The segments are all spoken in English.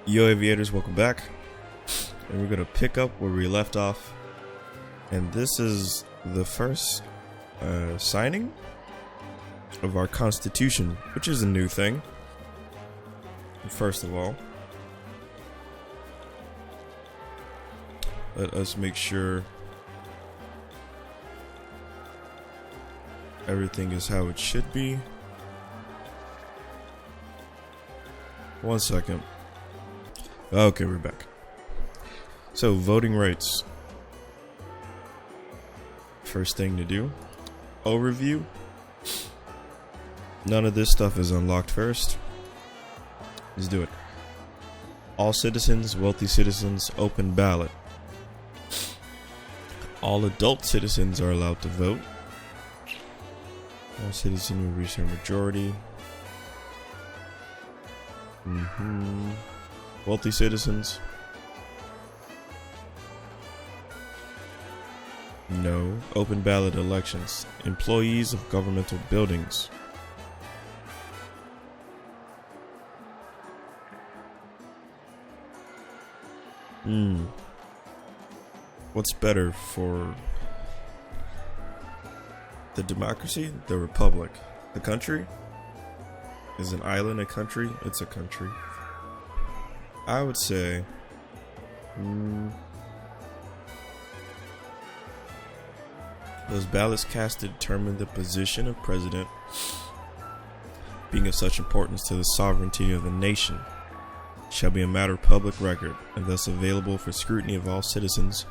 Yo aviators, welcome back, and we're gonna pick up where we left off, and this is the first signing of our constitution, which is a new thing. First of all, let us make sure everything is how it should be. 1 second. Okay, we're back. So, voting rights. First thing to do, overview. None of this stuff is unlocked first. Let's do it. All citizens, wealthy citizens, open ballot. All adult citizens are allowed to vote. All citizens will reach their majority. Wealthy citizens. No. Open ballot elections. Employees of governmental buildings. What's better for the democracy? The republic. The country? Is an island a country? It's a country. I would say those ballots cast to determine the position of president, being of such importance to the sovereignty of the nation, shall be a matter of public record, and thus available for scrutiny of all citizens,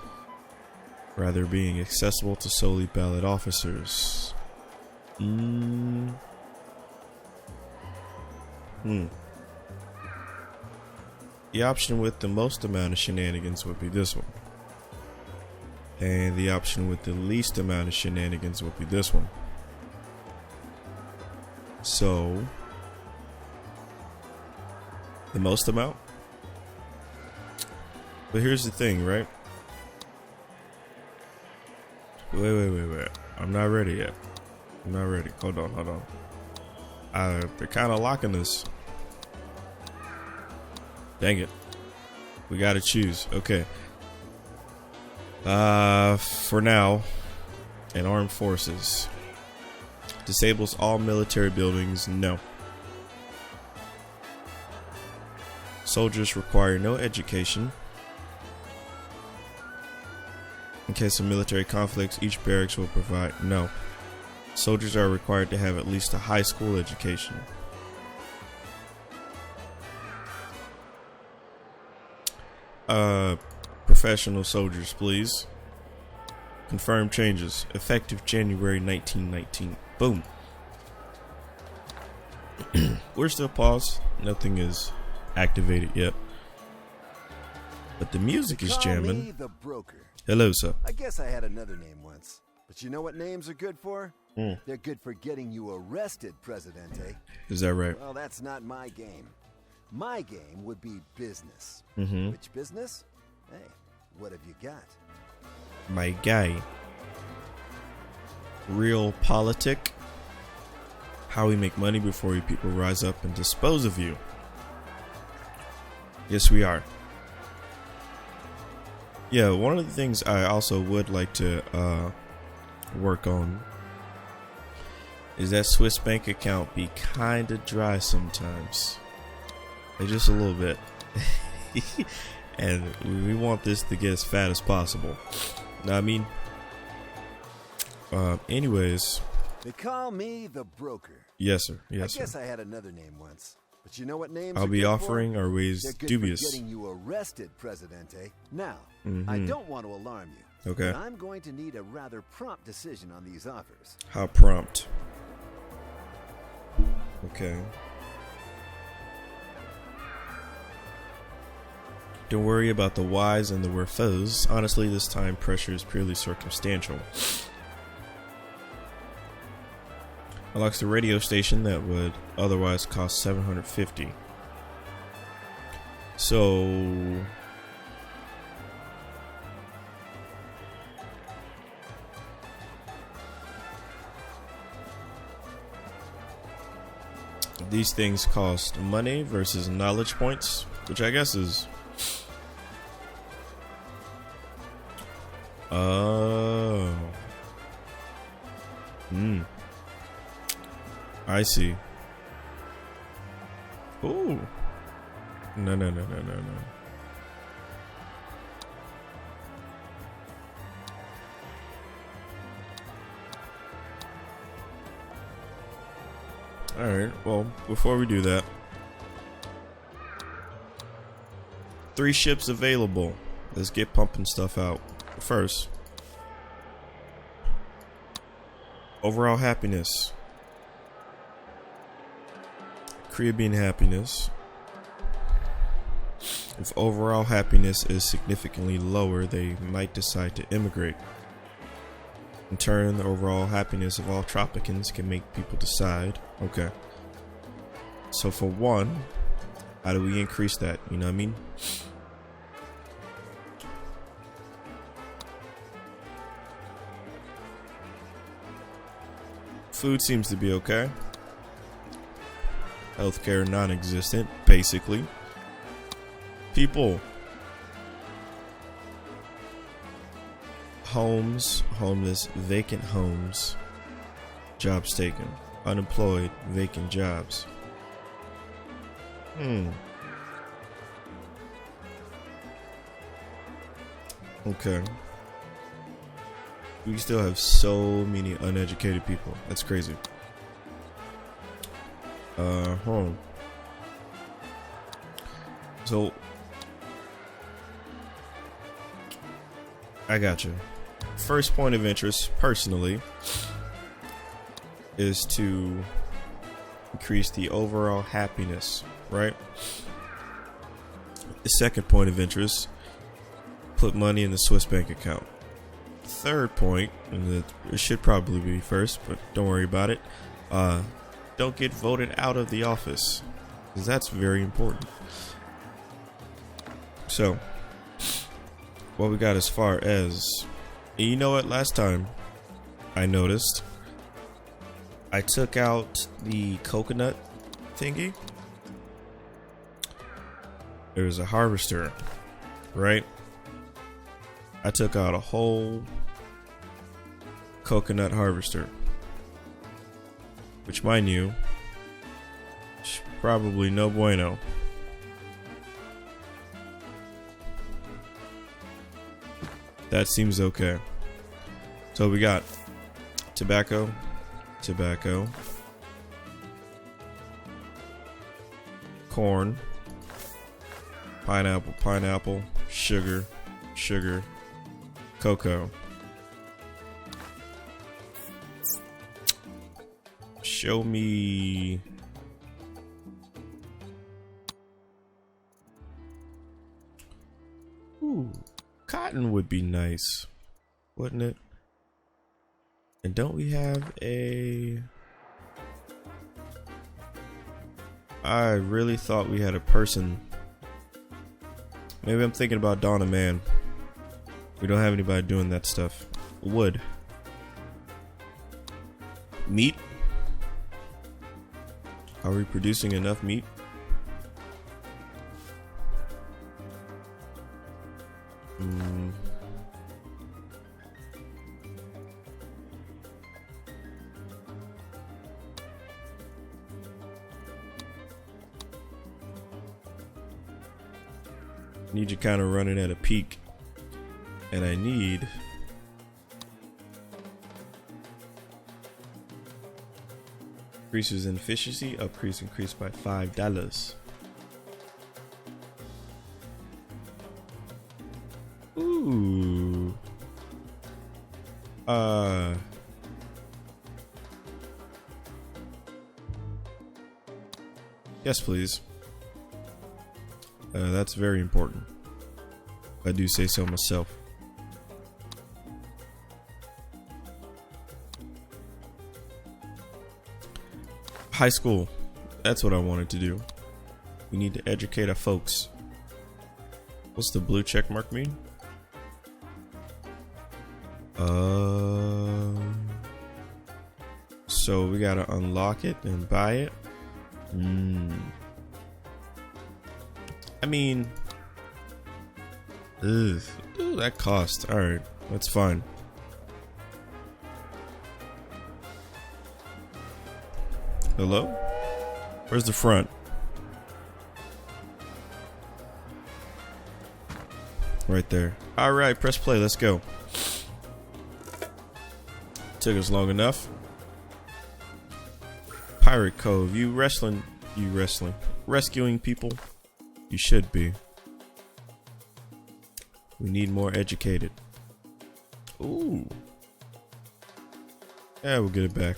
rather being accessible to solely ballot officers. The option with the most amount of shenanigans would be this one. And the option with the least amount of shenanigans would be this one. So, the most amount? But here's the thing, right? Wait. I'm not ready yet. I'm not ready. Hold on. They're kind of locking this. Dang it. We gotta choose. Okay. For now, and armed forces. Disables all military buildings. No. Soldiers require no education. In case of military conflicts, each barracks will provide. No. Soldiers are required to have at least a high school education. Professional soldiers, please. Confirm changes. Effective January 1919. Boom. We're still paused. Nothing is activated yet. But the music is jamming. Me the broker. Hello, sir. I guess I had another name once. But you know what names are good for? They're good for getting you arrested, Presidente. Is that right? Well, that's not my game. My game would be business. Which business? Hey, what have you got? My guy. Real politic. How we make money before you people rise up and dispose of you. Yes, we are. Yeah, one of the things I also would like to work on is that Swiss bank account be kind of dry sometimes. Like just a little bit. And we want this to get as fat as possible. Know what I mean? Anyways. They call me the broker. Yes, sir. Yes, I guess sir. I had another name once. But you know what names I'll are be good offering for? our ways They're good dubious. for getting you arrested, Presidente. Now, I don't want to alarm you. Okay. But I'm going to need a rather prompt decision on these offers. How prompt? Okay. Don't worry about the whys and the wherefores. Honestly, this time pressure is purely circumstantial. Unlocks the radio station that would otherwise cost $750. So these things cost money versus knowledge points. which I guess is oh. I see. Ooh. No. Alright, well, before we do that, 3 ships available. Let's get pumping stuff out. First, overall happiness. Caribbean happiness. If overall happiness is significantly lower, they might decide to immigrate. In turn, the overall happiness of all Tropicans can make people decide. Okay. So for one, how do we increase that? You know what I mean? Food seems to be okay. Healthcare non-existent, basically. People. Homes, homeless, vacant homes. Jobs taken. Unemployed, vacant jobs. Okay. We still have so many uneducated people. That's crazy. So I got you. First point of interest, personally, is to increase the overall happiness, right? The second point of interest, put money in the Swiss bank account. Third point, and it should probably be first, but don't worry about it. Don't get voted out of the office, because that's very important. So, what we got as far as, you know what, last time I noticed I took out the coconut thingy. There's a harvester, right? I took out a whole coconut harvester, which, mind you, is probably no bueno. That seems okay. So we got tobacco, corn, pineapple, sugar, cocoa. Show me. Ooh, cotton would be nice, wouldn't it? And don't we have a... I really thought we had a person. Maybe I'm thinking about Donna Man. We don't have anybody doing that stuff. Wood. Meat. Are we producing enough meat? Need you kind of running at a peak, and I need increases in efficiency, increased by $5. Ooh. Yes, please. That's very important. I do say so myself. High school. That's what I wanted to do. We need to educate our folks. What's the blue check mark mean? So we gotta unlock it and buy it. I mean, ooh, that cost. All right, that's fine. Hello? Where's the front? Right there. All right, press play. Let's go. Took us long enough. Pirate Cove. You wrestling. Rescuing people. You should be. We need more educated. Ooh. Yeah, we'll get it back.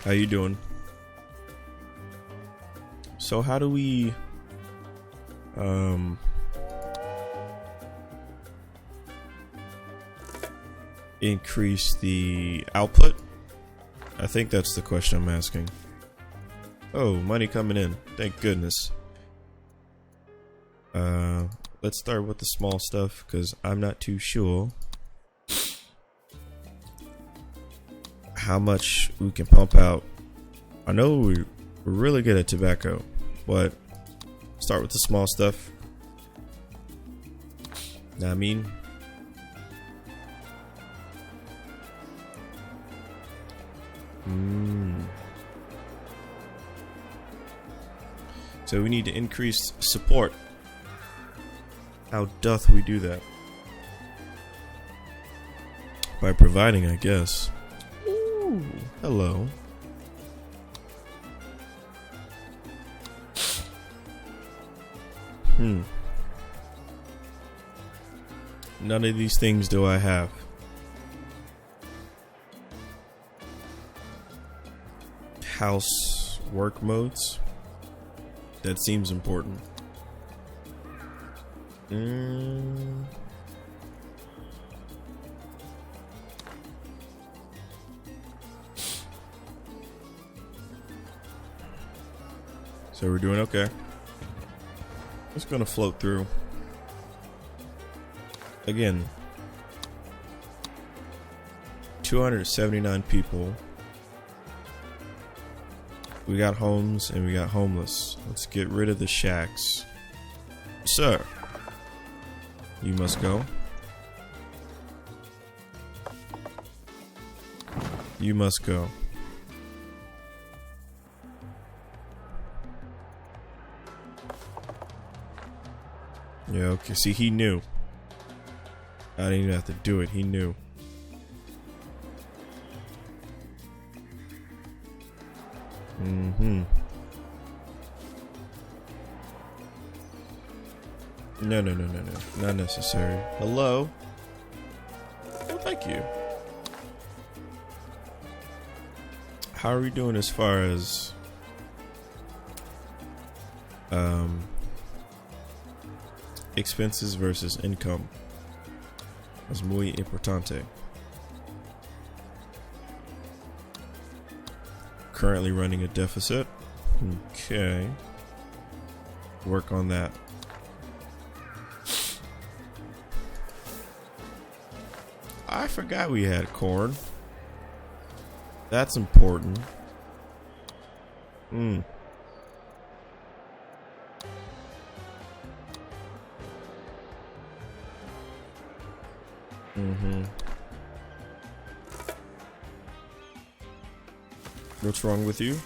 How you doing? So how do we increase the output? I think that's the question I'm asking. Oh, money coming in. Thank goodness. Let's start with the small stuff because I'm not too sure how much we can pump out. I know we're really good at tobacco, but start with the small stuff. Know what I mean? So we need to increase support. How doth we do that? By providing, I guess. Ooh, hello. None of these things do I have. House work modes. That seems important. So we're doing okay. It's gonna float through. Again, 279 people. We got homes and we got homeless. Let's get rid of the shacks. Sir, you must go. You must go. Yeah, okay. See, he knew. I didn't even have to do it. He knew. No. Not necessary. Hello? Oh, thank you. How are we doing as far as expenses versus income? Es muy importante. Currently running a deficit. Okay. Work on that. I forgot we had corn. That's important. What's wrong with you?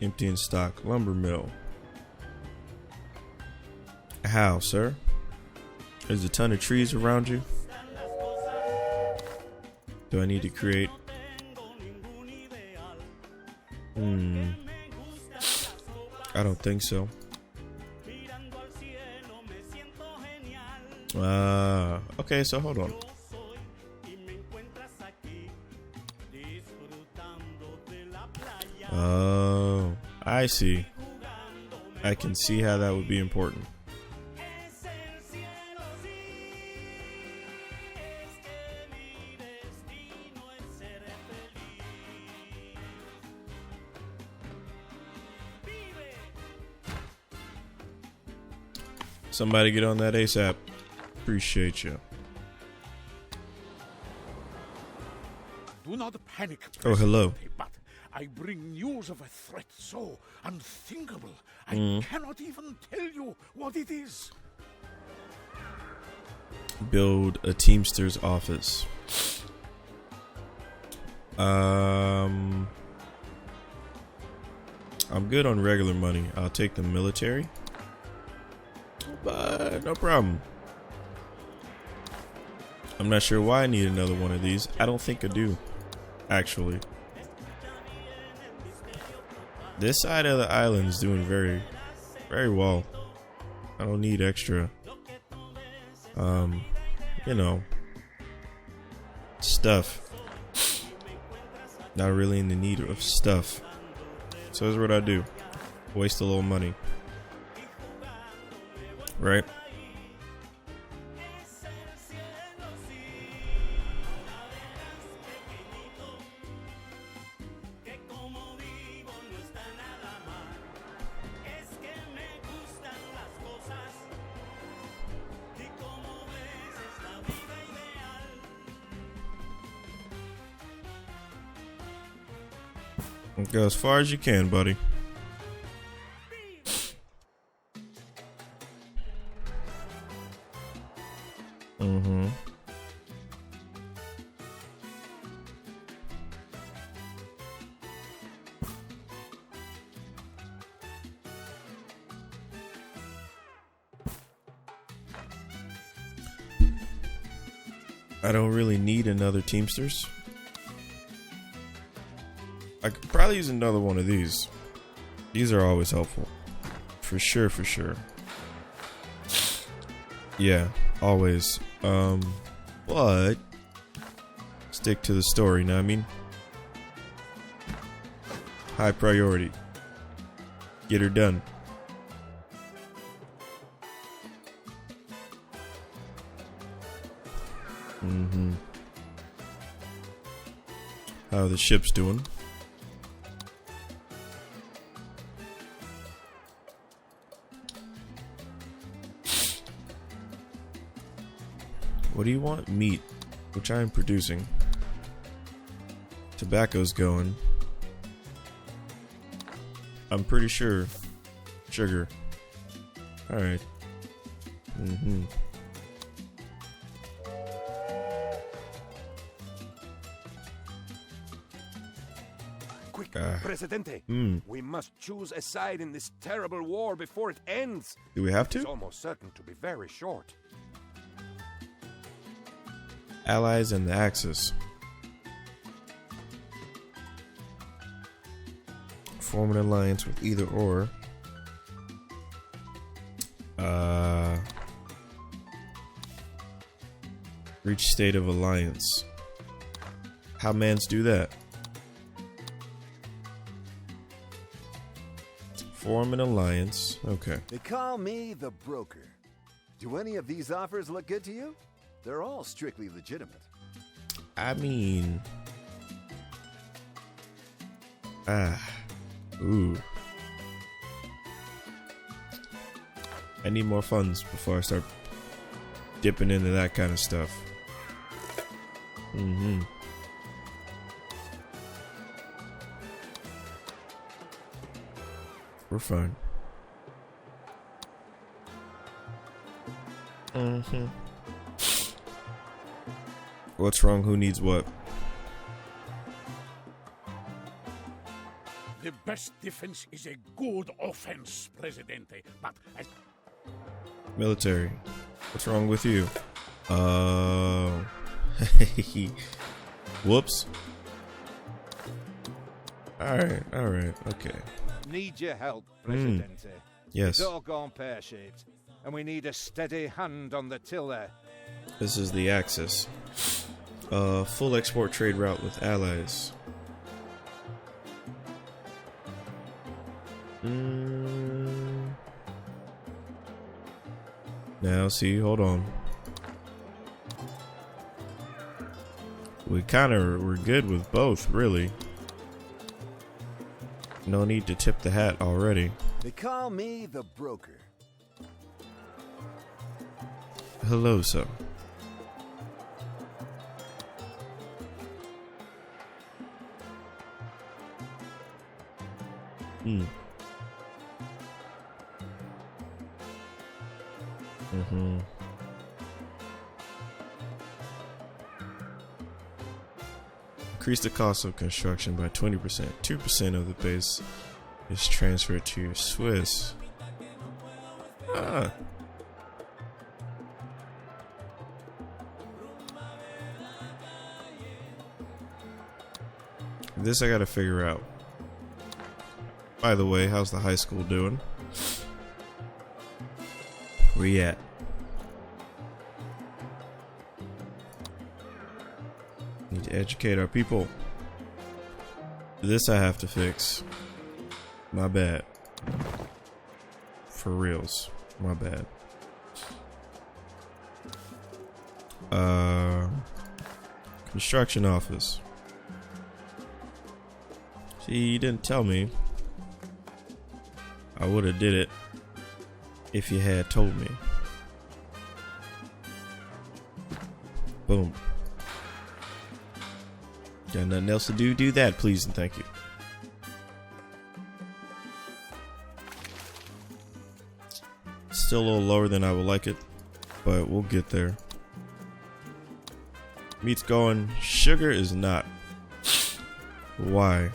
Empty in stock. Lumber mill. How, sir? There's a ton of trees around you. Do I need to create? I don't think so. Okay, so hold on. Oh, I see. I can see how that would be important. Somebody get on that ASAP. Appreciate you. Do not panic. Oh, hello. But I bring news of a threat so unthinkable, I cannot even tell you what it is. Build a Teamster's office. I'm good on regular money. I'll take the military, but no problem. I'm not sure why I need another one of these. I don't think I do, actually. This side of the island is doing very, very well. I don't need extra, you know, stuff. Not really in the need of stuff. So here's what I do. Waste a little money. Right? Go as far as you can, buddy. I don't really need another Teamsters. I could probably use another one of these. These are always helpful. For sure, for sure. Yeah, always. But stick to the story, know what I mean? High priority. Get her done. How are the ships doing? What do you want? Meat, which I am producing. Tobacco's going. I'm pretty sure. Sugar. Alright. Quick, Presidente. We must choose a side in this terrible war before it ends. Do we have It's to? almost certain to be very short. Allies and the Axis. Form an alliance with either or. Reach state of alliance. How mans do that? Form an alliance. Okay. They call me the broker. Do any of these offers look good to you? They're all strictly legitimate. I mean... Ooh. I need more funds before I start dipping into that kind of stuff. We're fine. What's wrong? Who needs what? The best defense is a good offense, Presidente. But as Military. What's wrong with you? Whoops. Alright, okay. Need your help, Presidente. Yes. It's all gone pear-shaped, and we need a steady hand on the tiller. This is the Axis. Full export trade route with allies. Now, see, hold on. We're good with both, really. No need to tip the hat already. They call me the broker. Hello, sir. Increase the cost of construction by 20%. 2% of the base is transferred to your Swiss. This I gotta figure out. By the way, how's the high school doing? Where you at? Need to educate our people. This I have to fix. My bad. For reals. My bad. Construction office. See, you didn't tell me. I would have did it if you had told me. Boom. Got nothing else to do? Do that, please and thank you. Still a little lower than I would like it, but we'll get there. Meat's going. Sugar is not. Why?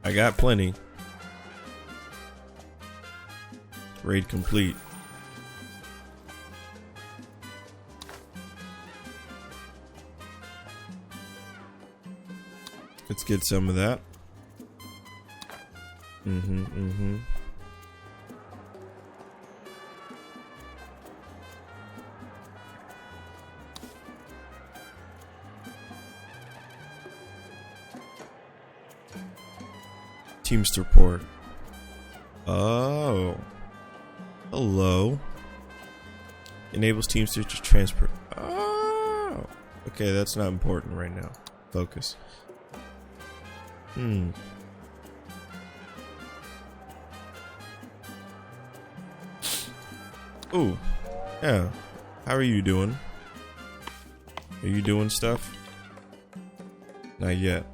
I got plenty. Raid complete. Let's get some of that. Teamster report. Oh. Hello. Enables Teamster to transport. Oh. Okay, that's not important right now. Focus. Ooh. Yeah. How are you doing? Are you doing stuff? Not yet.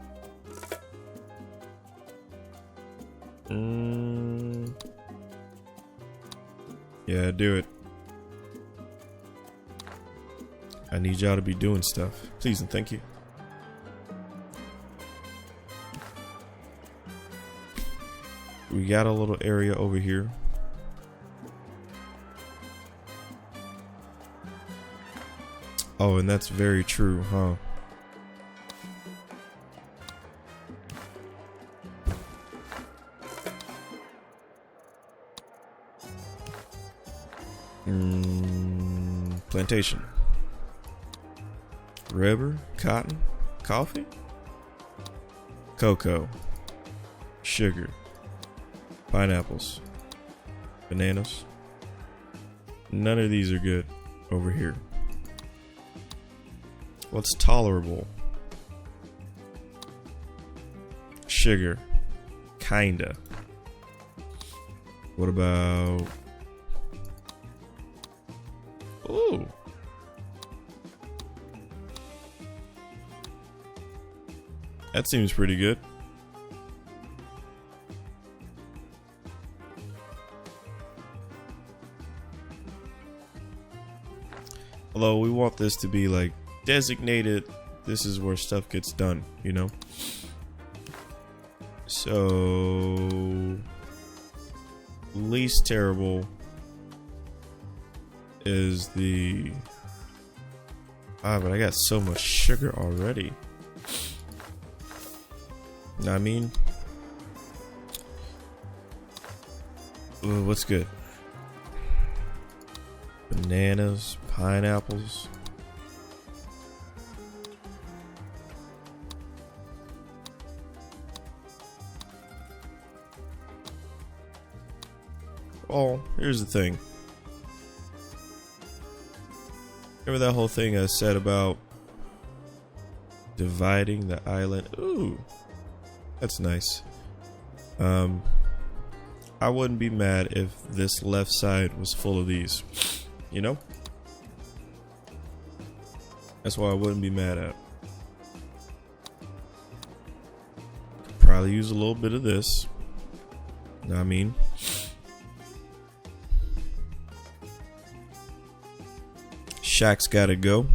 Yeah, do it. I need y'all to be doing stuff. Please and thank you. We got a little area over here. Oh, and that's very true, huh? Plantation. Rubber, cotton, coffee, cocoa, sugar, pineapples, bananas. None of these are good over here. What's tolerable? Sugar. Kinda. What about... Ooh. That seems pretty good. Although we want this to be like designated, this is where stuff gets done, you know? So least terrible is the but I got so much sugar already. I mean, what's good? Bananas, pineapples. Oh, here's the thing. Remember that whole thing I said about dividing the island? Ooh, that's nice. I wouldn't be mad if this left side was full of these, you know? That's why I wouldn't be mad at. probably use a little bit of this. Know what I mean? Shaq's gotta go.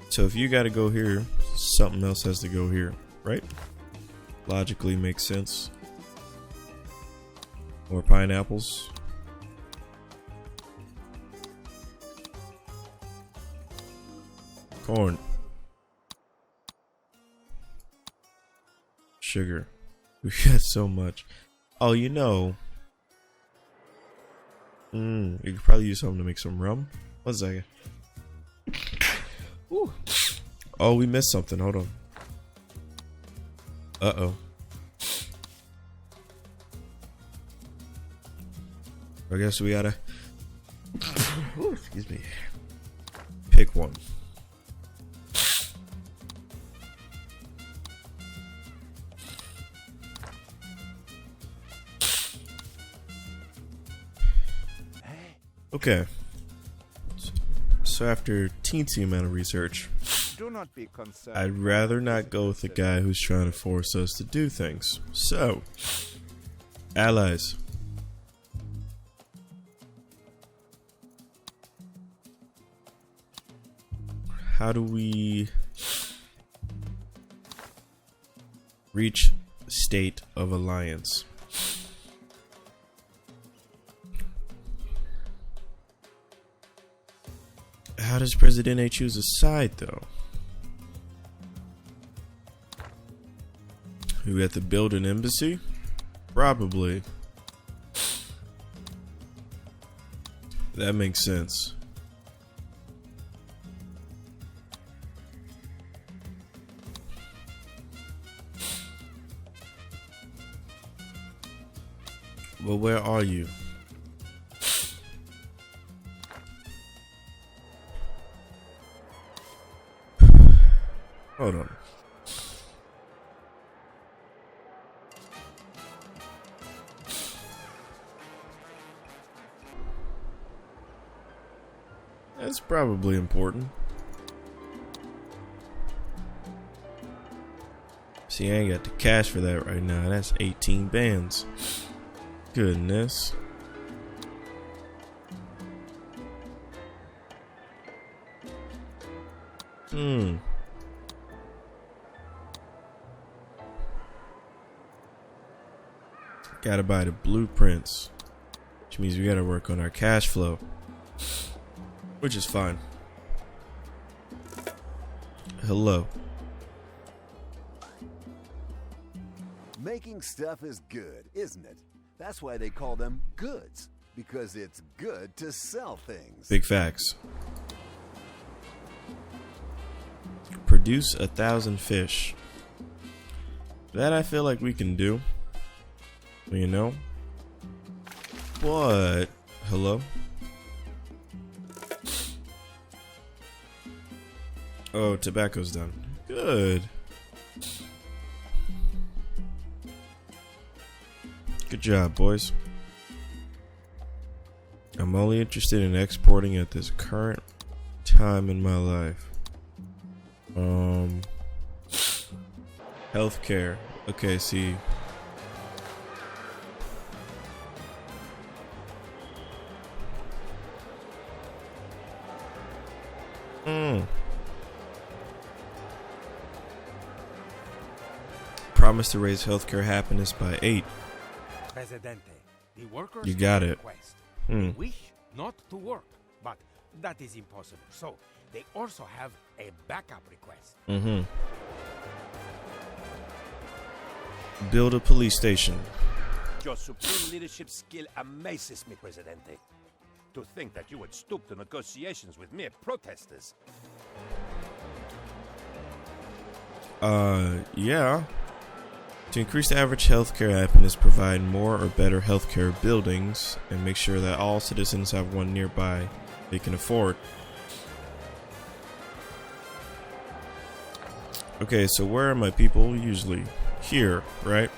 So if you gotta go here, something else has to go here, right? Logically makes sense. More pineapples. Corn. Sugar. We got so much. Oh, you know. You could probably use something to make some rum. 1 second. Ooh. Oh, we missed something. Hold on. Uh-oh. I guess we gotta ooh, excuse me. Pick one. Okay. So after teensy amount of research, Do not be concerned. I'd rather not go with the guy who's trying to force us to do things. So, allies. How do we reach state of alliance? How does Presidente choose a side, though? We have to build an embassy? Probably. That makes sense. Well, where are you? Hold on. That's probably important. See, I ain't got the cash for that right now. That's 18 bands. Goodness. Gotta buy the blueprints, which means we gotta work on our cash flow, which is fine. Hello. Making stuff is good, isn't it? That's why they call them goods, because it's good to sell things. Big facts. Produce 1,000 fish. That I feel like we can do. You know? What? Hello? Oh, tobacco's done. Good. Good job, boys. I'm only interested in exporting at this current time in my life. Healthcare. Okay, see. Promise to raise healthcare happiness by 8. Presidente, the workers You got have a it. request. They wish not to work, but that is impossible. So they also have a backup request. Build a police station. Your supreme leadership skill amazes me, Presidente. To think that you would stoop to negotiations with mere protesters. Yeah. To increase the average healthcare happiness, provide more or better healthcare buildings, and make sure that all citizens have one nearby they can afford. Okay, so where are my people usually? Here, right?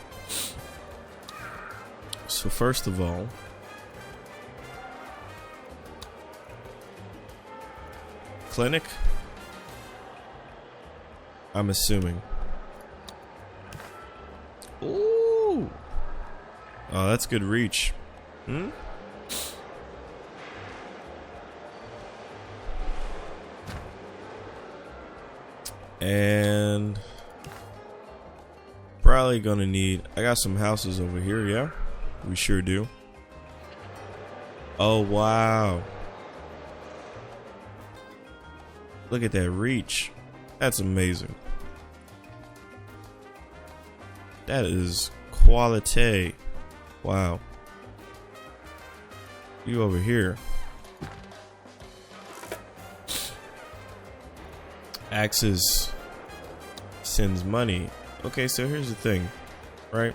So first of all, clinic? I'm assuming. Ooh. Oh, that's good reach. Hmm? And probably gonna need, I got some houses over here, yeah? We sure do. Oh, wow. Look at that reach. That's amazing. That is quality. Wow. You over here. Axis sends money. Okay, so here's the thing, right?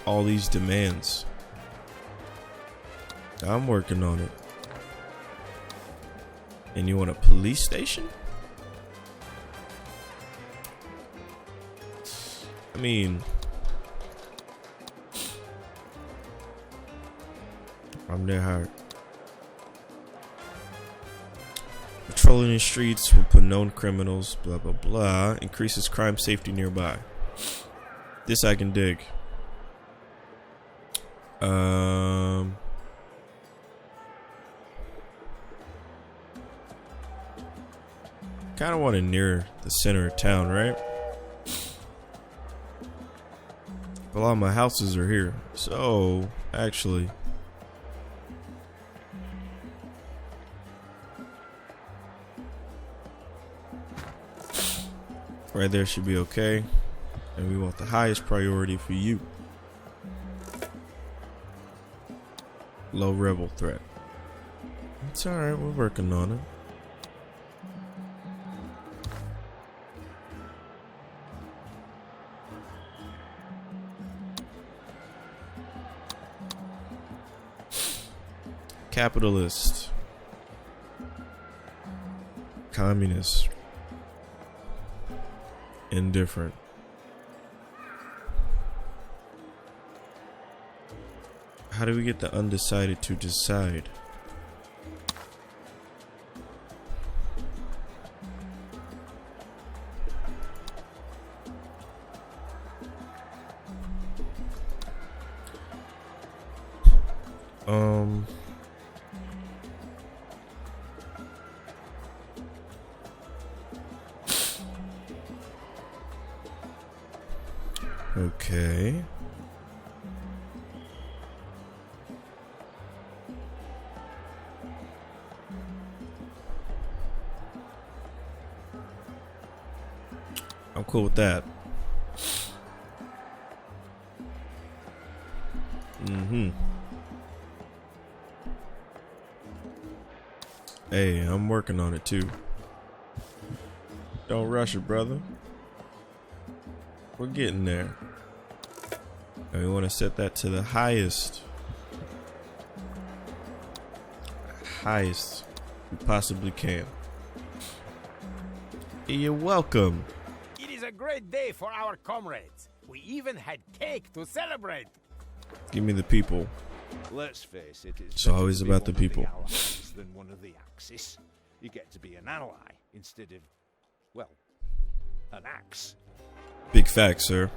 All these demands. I'm working on it. And you want a police station? I mean, I'm there hard. Patrolling the streets will put known criminals, blah blah blah, increases crime safety nearby. This I can dig. Kind of want it near the center of town, right? A lot of my houses are here, so actually, right there should be okay. And we want the highest priority for you. Low rebel threat. It's alright, we're working on it. Capitalist. Communist. Indifferent. How do we get the undecided to decide? Okay. I'm cool with that. Hey, I'm working on it too. Don't rush it, brother. We're getting there. And we want to set that to the highest we possibly can. You're welcome. It is a great day for our comrades. We even had cake to celebrate. Give me the people. Let's face it, It's always about the people. Than one of the Axis. You get to be an ally instead of, well, an axe. Big facts, sir.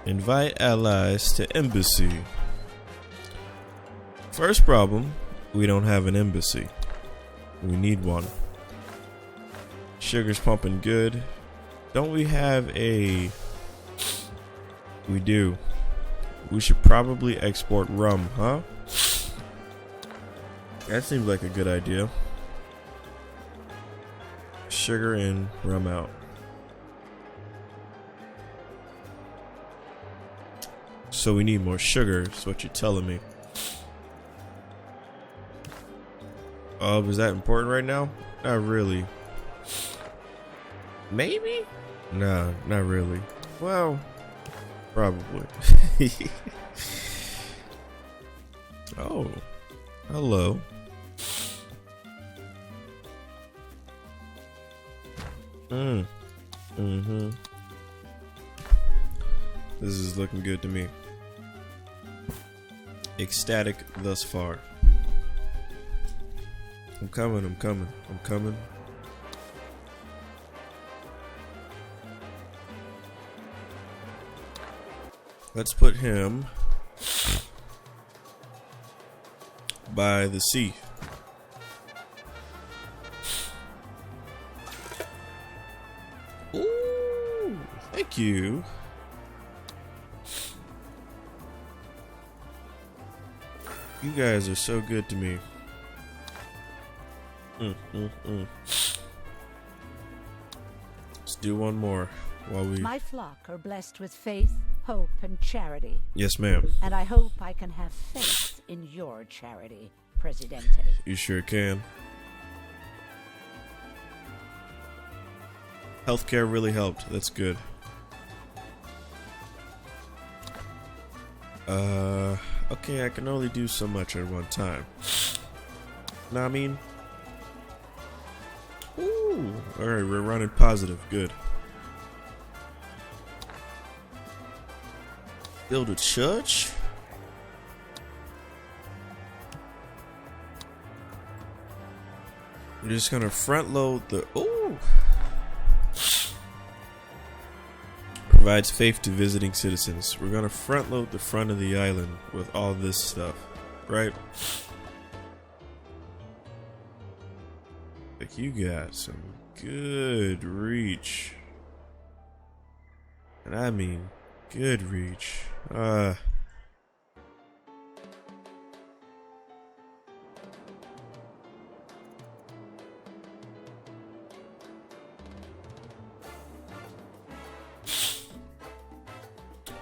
Invite allies to embassy. First problem, we don't have an embassy. We need one. Sugar's pumping good. Don't we have a... We do. We should probably export rum, huh? That seems like a good idea. Sugar in, rum out. So we need more sugar, is what you're telling me. Oh, is that important right now? Not really. Maybe? Nah, not really. Well, probably. Oh, hello. This is looking good to me. ecstatic thus far. I'm coming, I'm coming, I'm coming. Let's put him by the sea. Ooh, thank you. You guys are so good to me. Let's do one more while we... My flock are blessed with faith, hope, and charity. Yes, ma'am. And I hope I can have faith in your charity, Presidente. You sure can. Healthcare really helped. That's good. Okay, I can only do so much at one time. Know what I mean? Ooh, alright, we're running positive. Good. Build a church? We're just gonna front load the... Ooh! Provides faith to visiting citizens. We're gonna front load the front of the island with all this stuff, right? Like, you got some good reach. And I mean good reach. I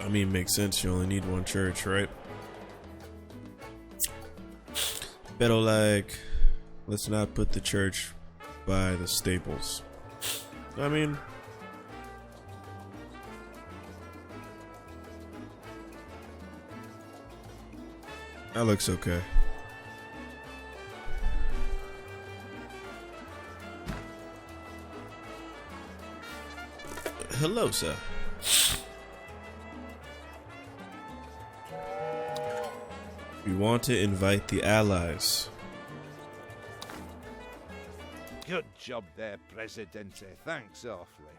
mean, makes sense. You only need one church, right? But like, let's not put the church by the staples. I mean, that looks okay. Hello, sir. We want to invite the allies. Good job there, Presidente. Thanks awfully.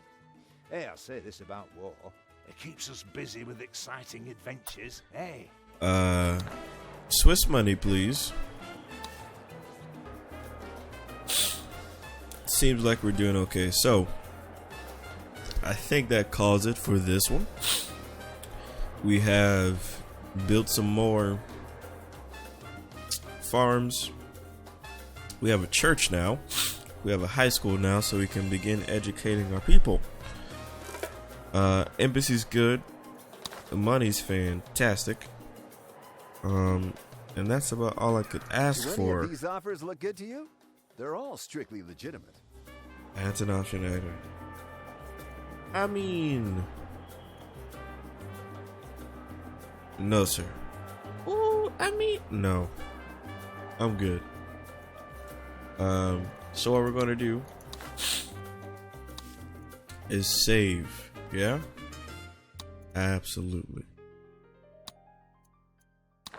Hey, I'll say this about war. It keeps us busy with exciting adventures, hey? Swiss money, please. Seems like we're doing okay. So, I think that calls it for this one. We have built some more farms. We have a church now. We have a high school now, so we can begin educating our people. Embassy's good. The money's fantastic. And that's about all I could ask Do any for. of these offers look good to you? They're all strictly legitimate. That's an option either. I mean, no, sir. Ooh, I mean, no. I'm good. So what we're gonna do is save, yeah? Absolutely.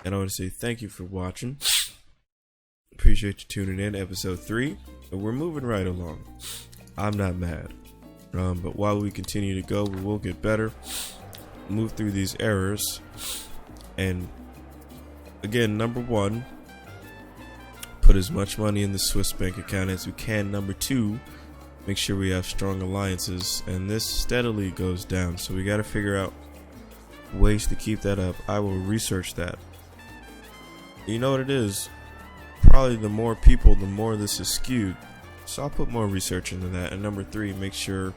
And I want to say thank you for watching. Appreciate you tuning in, episode 3. And we're moving right along. I'm not mad. But while we continue to go, we will get better. Move through these errors. And again, number 1, put as much money in the Swiss bank account as we can. Number 2, make sure we have strong alliances. And this steadily goes down. So we got to figure out ways to keep that up. I will research that. You know what it is? Probably the more people, the more this is skewed. So I'll put more research into that. And number 3, make sure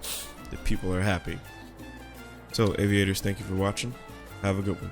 that people are happy. So, aviators, thank you for watching. Have a good one.